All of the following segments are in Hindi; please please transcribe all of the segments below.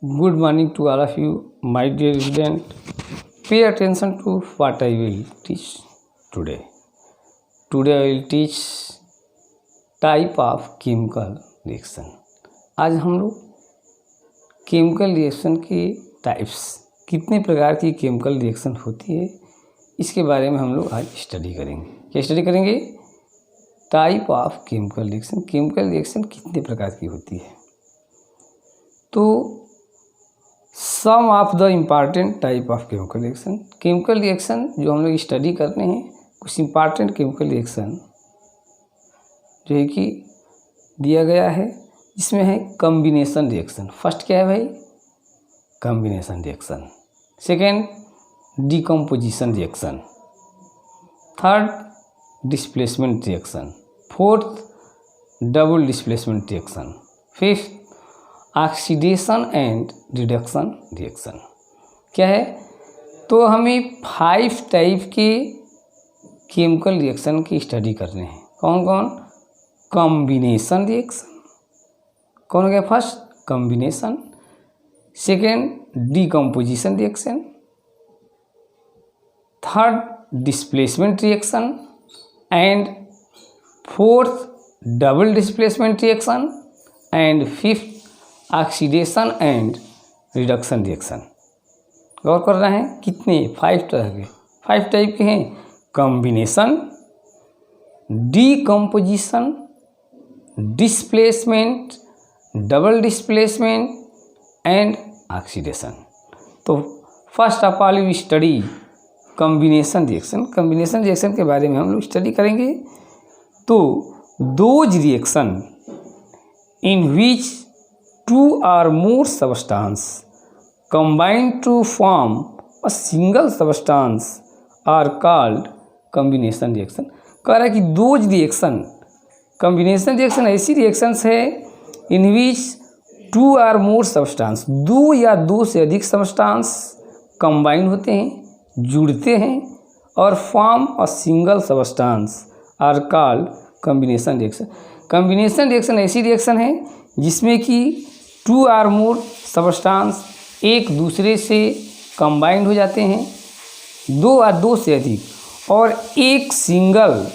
Good morning to all of you, my dear student. Pay attention to what I will teach today. Today I will teach type of chemical reaction. आज हम लोग केमिकल रिएक्शन के टाइप्स, कितने प्रकार की केमिकल रिएक्शन होती है, इसके बारे में हम लोग आज स्टडी करेंगे। क्या स्टडी करेंगे? Type of chemical reaction. Chemical reaction कितने प्रकार की होती है, तो some of the important type of chemical reaction. Chemical reaction जो हम लोग स्टडी करते हैं, कुछ इम्पॉर्टेंट केमिकल रिएक्शन जो है कि दिया गया है, इसमें है कॉम्बिनेशन रिएक्शन। फर्स्ट क्या है भाई? Combination reaction. Second decomposition reaction. Third displacement reaction. Fourth double displacement reaction. Fifth oxidation and reduction reaction. क्या है? तो हमें 5 टाइप के केमिकल रिएक्शन की स्टडी करने हैं। कौन कौन? Combination reaction. कौन हो गया? First combination, second decomposition reaction, third displacement reaction and fourth double displacement reaction and fifth oxidation and reduction reaction. गौर कर रहे हैं कितने? 5 तरह के, 5 टाइप के हैं। Combination, decomposition, displacement, double displacement and oxidation. तो first of all we study combination reaction. Combination reaction के बारे में हम लोग स्टडी करेंगे। तो those reaction in which 2 or more substance combine to form a single substance are called combination reaction। कह रहा है कि दोज रिएक्शन, कॉम्बिनेशन रिएक्शन ऐसी रिएक्शंस है इन विच 2 or more substance, 2 या 2 से अधिक सब्सटेंस कंबाइन होते हैं, जुड़ते हैं और form a single substance are called combination reaction. Combination reaction ऐसी रिएक्शन है जिसमें कि 2 or more सब्सटेंस एक दूसरे से कंबाइंड हो जाते हैं, 2 या 2 से अधिक, और एक सिंगल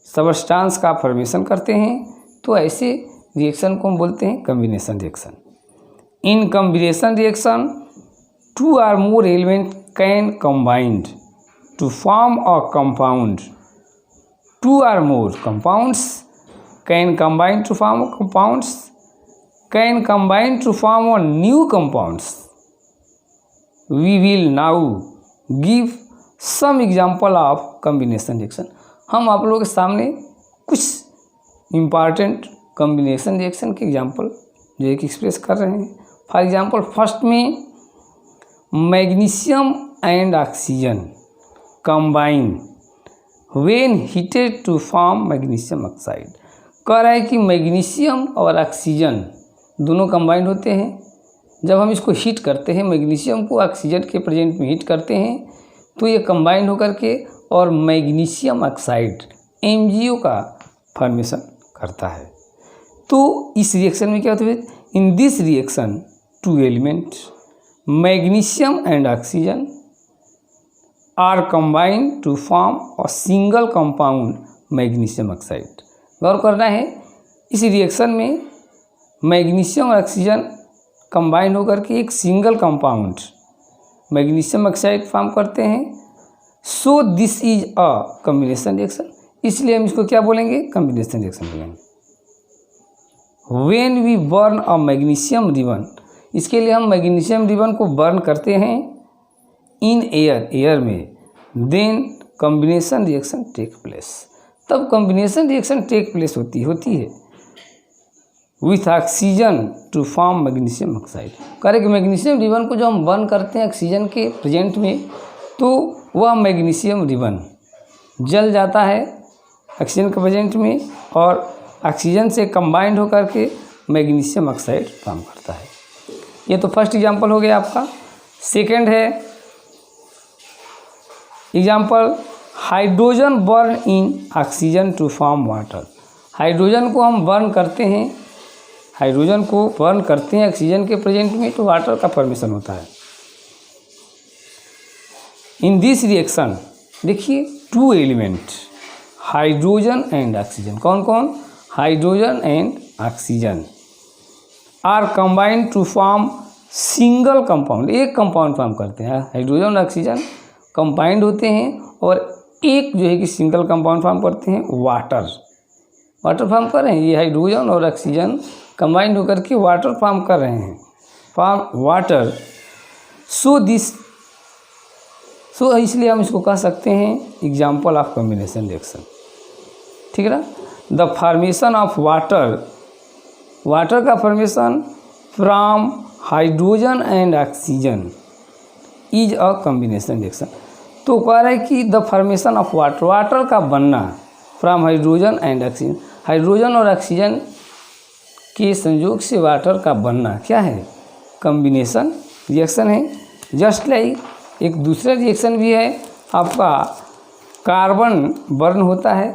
सब्सटेंस का फॉर्मेशन करते हैं। तो ऐसे रिएक्शन को हम बोलते हैं combination reaction. In combination reaction 2 or more element can combined to form a compound. 2 or more compounds can combine to form compounds, can combine to form a new compounds. We will now give some example of combination reaction। हम आप लोगों के सामने कुछ इम्पॉर्टेंट कॉम्बिनेशन रिएक्शन के एग्जाम्पल जो है कि एक्सप्रेस कर रहे हैं। फॉर एग्जाम्पल फर्स्ट में magnesium and oxygen combine when heated to form magnesium oxide. कह रहा है कि मैग्नीशियम और ऑक्सीजन दोनों कंबाइंड होते हैं। जब हम इसको हीट करते हैं, मैग्नीशियम को ऑक्सीजन के प्रेजेंट में हीट करते हैं, तो ये कंबाइंड होकर के और मैग्नीशियम ऑक्साइड MgO का फॉर्मेशन करता है। तो इस रिएक्शन में क्या होता है? In this reaction 2 element magnesium and oxygen are combined to form a single compound magnesium oxide. गौर करना है, इस रिएक्शन में मैग्नीशियम और ऑक्सीजन कंबाइन होकर के एक single compound magnesium oxide form करते हैं। So this is a combination reaction. इसलिए हम इसको क्या बोलेंगे? कॉम्बिनेशन रिएक्शन बोलेंगे। When we burn a magnesium ribbon, इसके लिए हम मैग्नीशियम रिबन को बर्न करते हैं इन एयर में, then combination reaction take place. तब कॉम्बिनेशन रिएक्शन टेक प्लेस होती है with oxygen to form magnesium oxide. करें कि मैग्नीशियम रिबन को जो हम बर्न करते हैं ऑक्सीजन के प्रेजेंट में, तो वह मैग्नीशियम रिबन जल जाता है ऑक्सीजन के प्रेजेंट में और ऑक्सीजन से कंबाइंड होकर के मैग्नीशियम ऑक्साइड फॉर्म करता है। ये तो फर्स्ट एग्जांपल हो गया आपका। सेकेंड है example hydrogen burn in oxygen to form water. Hydrogen को हम बर्न करते हैं हाइड्रोजन को बर्न करते हैं ऑक्सीजन के प्रेजेंट में तो वाटर का फॉर्मेशन होता है। इन दिस रिएक्शन देखिए two element hydrogen and oxygen, कौन कौन, hydrogen and oxygen are combined to form single compound, एक कंपाउंड फॉर्म करते हैं। हाइड्रोजन और ऑक्सीजन कंबाइंड होते हैं और एक जो है कि सिंगल कंपाउंड फॉर्म करते हैं, वाटर फॉर्म कर रहे हैं। ये हाइड्रोजन और ऑक्सीजन कंबाइंड होकर के वाटर फॉर्म कर रहे हैं, फॉर्म वाटर। सो इसलिए हम इसको कह सकते हैं एग्जाम्पल ऑफ कॉम्बिनेशन रिएक्शन, ठीक है ना। द फॉर्मेशन ऑफ वाटर का formation from hydrogen and oxygen is a combination reaction. तो कह रहा है कि द फॉर्मेशन ऑफ वाटर का बनना from hydrogen and oxygen, hydrogen और ऑक्सीजन के संयोग से वाटर का बनना क्या है, कॉम्बिनेशन रिएक्शन है। जस्ट लाइक एक दूसरा रिएक्शन भी है आपका, कार्बन बर्न होता है,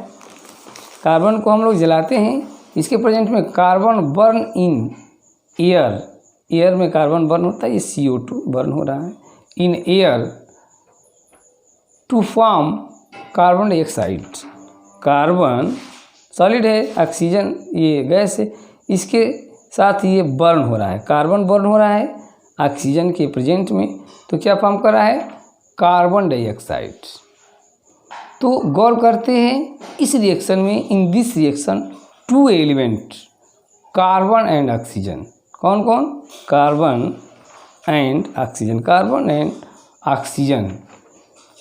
कार्बन को हम लोग जलाते हैं, इसके प्रेजेंट में कार्बन बर्न इन एयर में कार्बन बर्न होता है, ये CO2 बर्न हो रहा है in air to form carbon dioxide. Carbon solid है, ऑक्सीजन ये गैस है, इसके साथ ये बर्न हो रहा है, कार्बन बर्न हो रहा है ऑक्सीजन के प्रेजेंट में, तो क्या फॉर्म कर रहा है, कार्बन डाइऑक्साइड। तो गौर करते हैं इस रिएक्शन में, in this reaction two element carbon and oxygen, कौन कौन, carbon and oxygen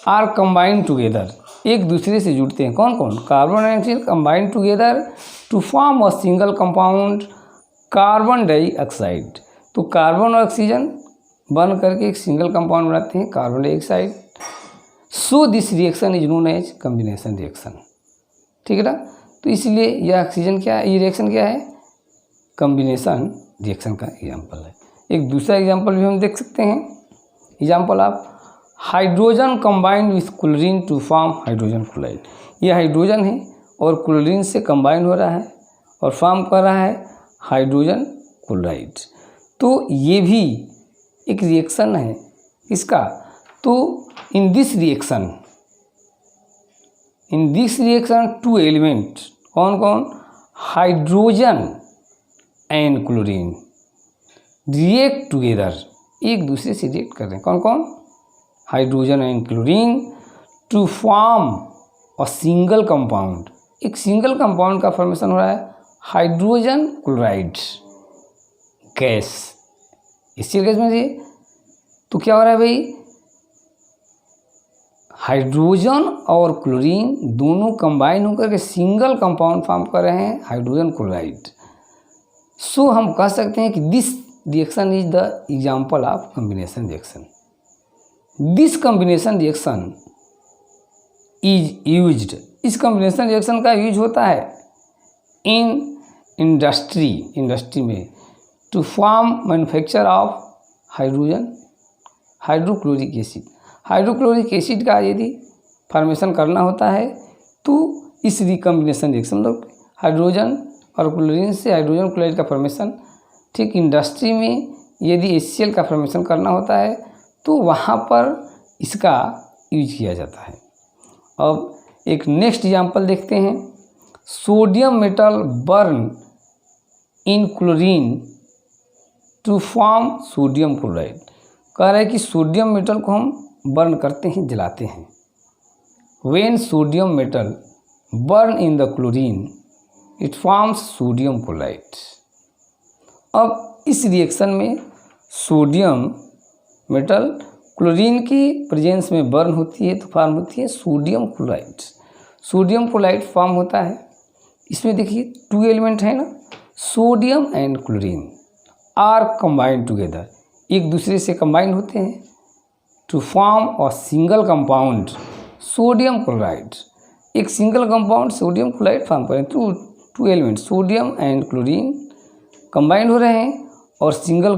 are combined together, एक दूसरे से जुड़ते हैं, कौन कौन, carbon and oxygen combined together to form a single compound carbon dioxide. तो कार्बन और ऑक्सीजन बन करके एक सिंगल कंपाउंड बनाते हैं, carbon dioxide. So this reaction is known as combination reaction, ठीक है ना। तो इसलिए यह ऑक्सीजन क्या है, ये रिएक्शन क्या है, कॉम्बिनेशन रिएक्शन का एग्जाम्पल है। एक दूसरा एग्जाम्पल भी हम देख सकते हैं, example of hydrogen combined with chlorine to form hydrogen chloride. ये हाइड्रोजन है और क्लोरीन से कंबाइंड हो रहा है और फॉर्म कर रहा है हाइड्रोजन क्लोराइड। तो ये भी एक रिएक्शन है इसका। तो in this reaction two element, कौन कौन, hydrogen and chlorine react together, एक दूसरे से रिएक्ट कर रहे हैं, कौन कौन, hydrogen and chlorine to form a single compound, एक सिंगल कंपाउंड का फॉर्मेशन हो रहा है, हाइड्रोजन क्लोराइड गैस, इसी गैस में से। तो क्या हो रहा है भाई, हाइड्रोजन और क्लोरीन दोनों कंबाइन होकर के सिंगल कंपाउंड फॉर्म कर रहे हैं, हाइड्रोजन क्लोराइड। सो हम कह सकते हैं कि this reaction is the example of combination reaction. This combination reaction is used, इस कॉम्बिनेशन रिएक्शन का यूज होता है इन इंडस्ट्री में to form manufacture of hydrochloric acid. Hydrochloric acid का यदि फॉर्मेशन करना होता है तो इस रिकॉम्बिनेशन रिएक्शन मतलब हाइड्रोजन और क्लोरीन से हाइड्रोजन क्लोराइड का फॉर्मेशन, ठीक इंडस्ट्री में यदि HCl का फॉर्मेशन करना होता है तो वहाँ पर इसका यूज किया जाता है। अब एक नेक्स्ट एग्जांपल देखते हैं, sodium metal burn in chlorine to form sodium chloride. कह रहा है कि सोडियम मेटल को हम बर्न करते हैं, जलाते हैं। When sodium metal burn in the chlorine it forms sodium chloride. अब इस रिएक्शन में सोडियम मेटल क्लोरीन की प्रेजेंस में बर्न होती है तो फॉर्म होती है sodium chloride. Sodium chloride form होता है, इसमें देखिए टू एलिमेंट है ना, sodium and chlorine are combined together, एक दूसरे से कंबाइंड होते हैं to form a single compound sodium chloride. एक single compound sodium chloride form करें तो two element sodium and chlorine combined हो रहे हैं और सिंगल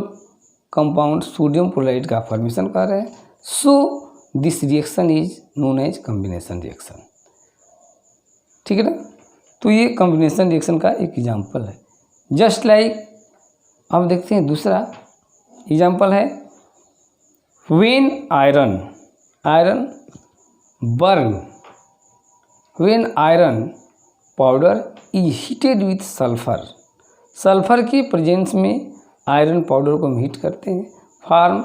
कंपाउंड सोडियम क्लोराइड का फॉर्मेशन कर रहे हैं। So this reaction is known as combination reaction, ठीक है ना। तो ये कॉम्बिनेशन रिएक्शन का एक एग्जांपल है। जस्ट लाइक अब देखते हैं दूसरा एग्जाम्पल है when iron burn, when iron powder is heated with sulphur की प्रेजेंस में आयरन पाउडर को हम हीट करते हैं, फॉर्म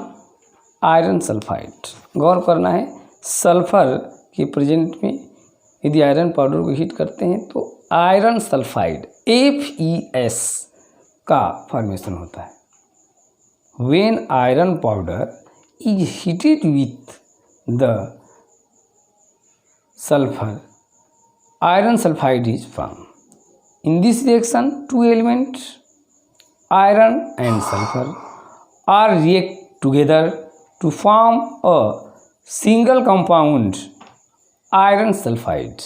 आयरन सल्फाइड। गौर करना है, सल्फर की प्रेजेंट में यदि आयरन पाउडर को हीट करते हैं तो आयरन सल्फाइड FeS का फॉर्मेशन होता है। When iron powder is heated with the sulphur, iron sulfide is formed. In this reaction, two elements, iron and sulfur, are react together to form a single compound, iron sulfide.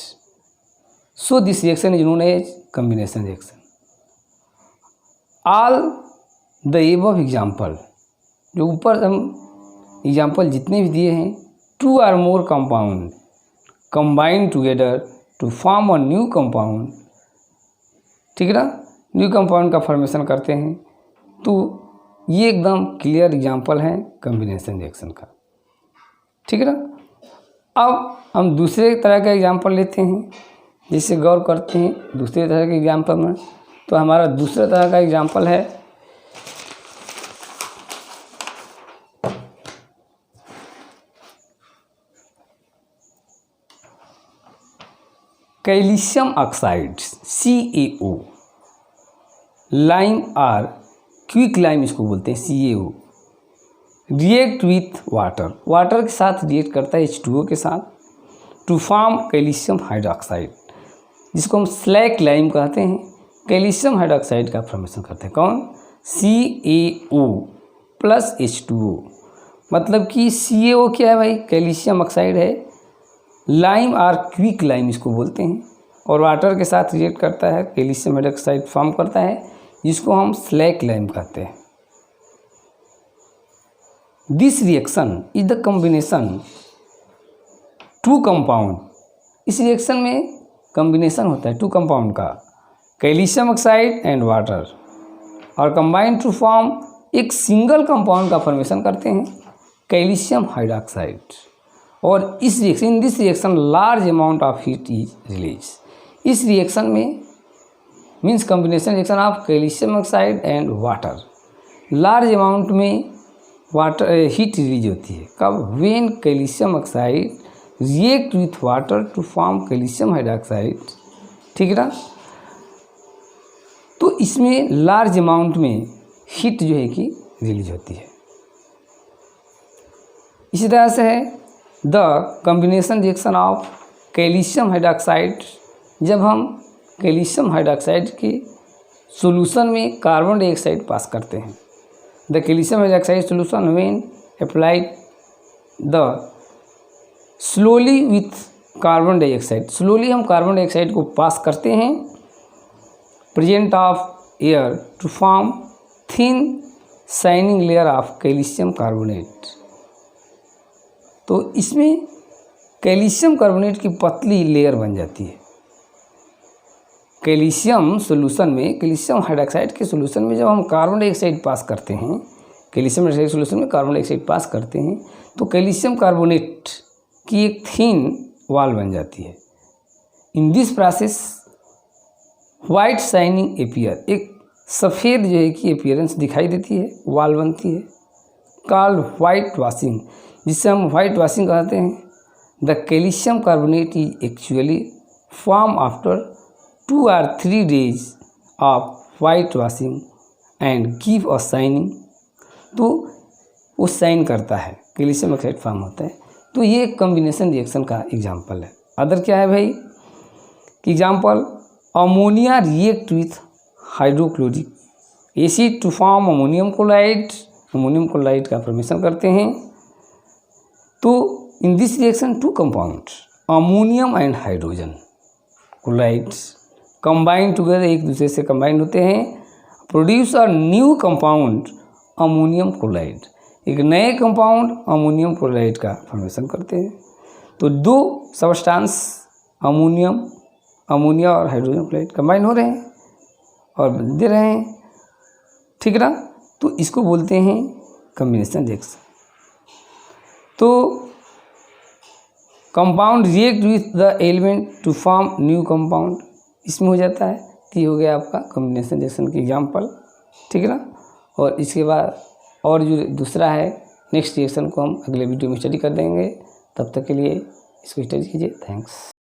So this reaction is known as combination reaction. All the above example, जो ऊपर हम एग्जाम्पल जितने भी दिए हैं, two or more compound combine together to form a new compound, ठीक है ना, न्यू कंपाउंड का फॉर्मेशन करते हैं। तो ये एकदम क्लियर एग्जांपल है कॉम्बिनेशन रिएक्शन का, ठीक है ना। अब हम दूसरे तरह का एग्जांपल लेते हैं, जिससे गौर करते हैं दूसरे तरह के एग्जांपल में। तो हमारा दूसरा तरह का एग्जांपल है कैल्शियम ऑक्साइड CaO, लाइम और क्विक लाइम इसको बोलते हैं CaO, रिएक्ट विथ वाटर के साथ रिएक्ट करता है H2O के साथ टू फॉर्म कैल्शियम हाइड्रोक्साइड, जिसको हम स्लैक लाइम कहते हैं। कैल्शियम हाइड्रोक्साइड का फॉर्मेशन करते हैं कौन, CaO प्लस H2O। मतलब कि CaO क्या है भाई, कैल्शियम ऑक्साइड है, लाइम और क्विक लाइम इसको बोलते हैं, और वाटर के साथ रिएक्ट करता है, कैल्शियम हाइड्रोक्साइड फॉर्म करता है, जिसको हम स्लैक लाइम कहते हैं। This reaction is the combination two compound, इस रिएक्शन में कॉम्बिनेशन होता है टू कंपाउंड का, कैल्शियम ऑक्साइड एंड वाटर, और कंबाइन टू फॉर्म एक सिंगल कंपाउंड का फॉर्मेशन करते हैं, कैल्शियम हाइड्रोक्साइड। और इस reaction, in this reaction large amount of heat is release, इस रिएक्शन में means combination reaction of calcium oxide and water, large amount में वाटर हीट रिलीज होती है। कब, when calcium oxide react with water to form calcium hydroxide, ठीक है ना। तो इसमें लार्ज अमाउंट में हीट जो है कि रिलीज होती है। इसी तरह से है the combination reaction of calcium hydroxide, जब हम कैल्शियम हाइड्रोक्साइड के सॉल्यूशन में कार्बन डाइऑक्साइड पास करते हैं। The calcium hydroxide solution when applied the slowly with carbon dioxide, slowly हम कार्बन डाइऑक्साइड को पास करते हैं present of air to form thin shining layer of calcium carbonate. तो इसमें कैल्शियम कार्बोनेट की पतली लेयर बन जाती है। कैल्शियम सॉल्यूशन में, कैल्शियम हाइड्रोक्साइड के सॉल्यूशन में जब हम कार्बन डाइऑक्साइड पास करते हैं, कैल्शियम हाइड्रोक्साइड सॉल्यूशन में कार्बन डाइऑक्साइड पास करते हैं, तो कैल्शियम कार्बोनेट की एक थिन वॉल बन जाती है। In this process white shining appear, एक सफ़ेद जो है कि एपियरेंस दिखाई देती है, वॉल बनती है, कॉल्ड वाइट वॉशिंग, जिसे हम वाइट वॉशिंग कहते हैं। The calcium carbonate is actually form after 2 or 3 days of white washing and give a shining, तो वो शाइन करता है, कैल्शियम ऑक्साइड फॉर्म होता है। तो ये एक कॉम्बिनेशन रिएक्शन का एग्जाम्पल है। अदर क्या है भाई, example ammonia react with hydrochloric acid to form ammonium chloride, ammonium chloride का फॉर्मेशन करते हैं। तो in this reaction two compound ammonium and hydrogen chlorides combine together, एक दूसरे से कंबाइन होते हैं, produce a new compound ammonium chloride, एक नए कंपाउंड अमोनियम क्लोराइड का फॉर्मेशन करते हैं। तो दो सबस्टांस अमोनिया और हाइड्रोजन क्लोराइड कंबाइन हो रहे हैं और दे रहे हैं, ठीक ना। तो इसको बोलते हैं कॉम्बिनेशन रिएक्शन। तो compound react with the element to form new compound, इसमें हो जाता है। तो ये हो गया आपका कॉम्बिनेशन रिएक्शन की एग्जाम्पल, ठीक है ना। और इसके बाद और जो दूसरा है, नेक्स्ट रिएक्शन को हम अगले वीडियो में स्टडी कर देंगे। तब तक के लिए इसको स्टडी कीजिए। थैंक्स।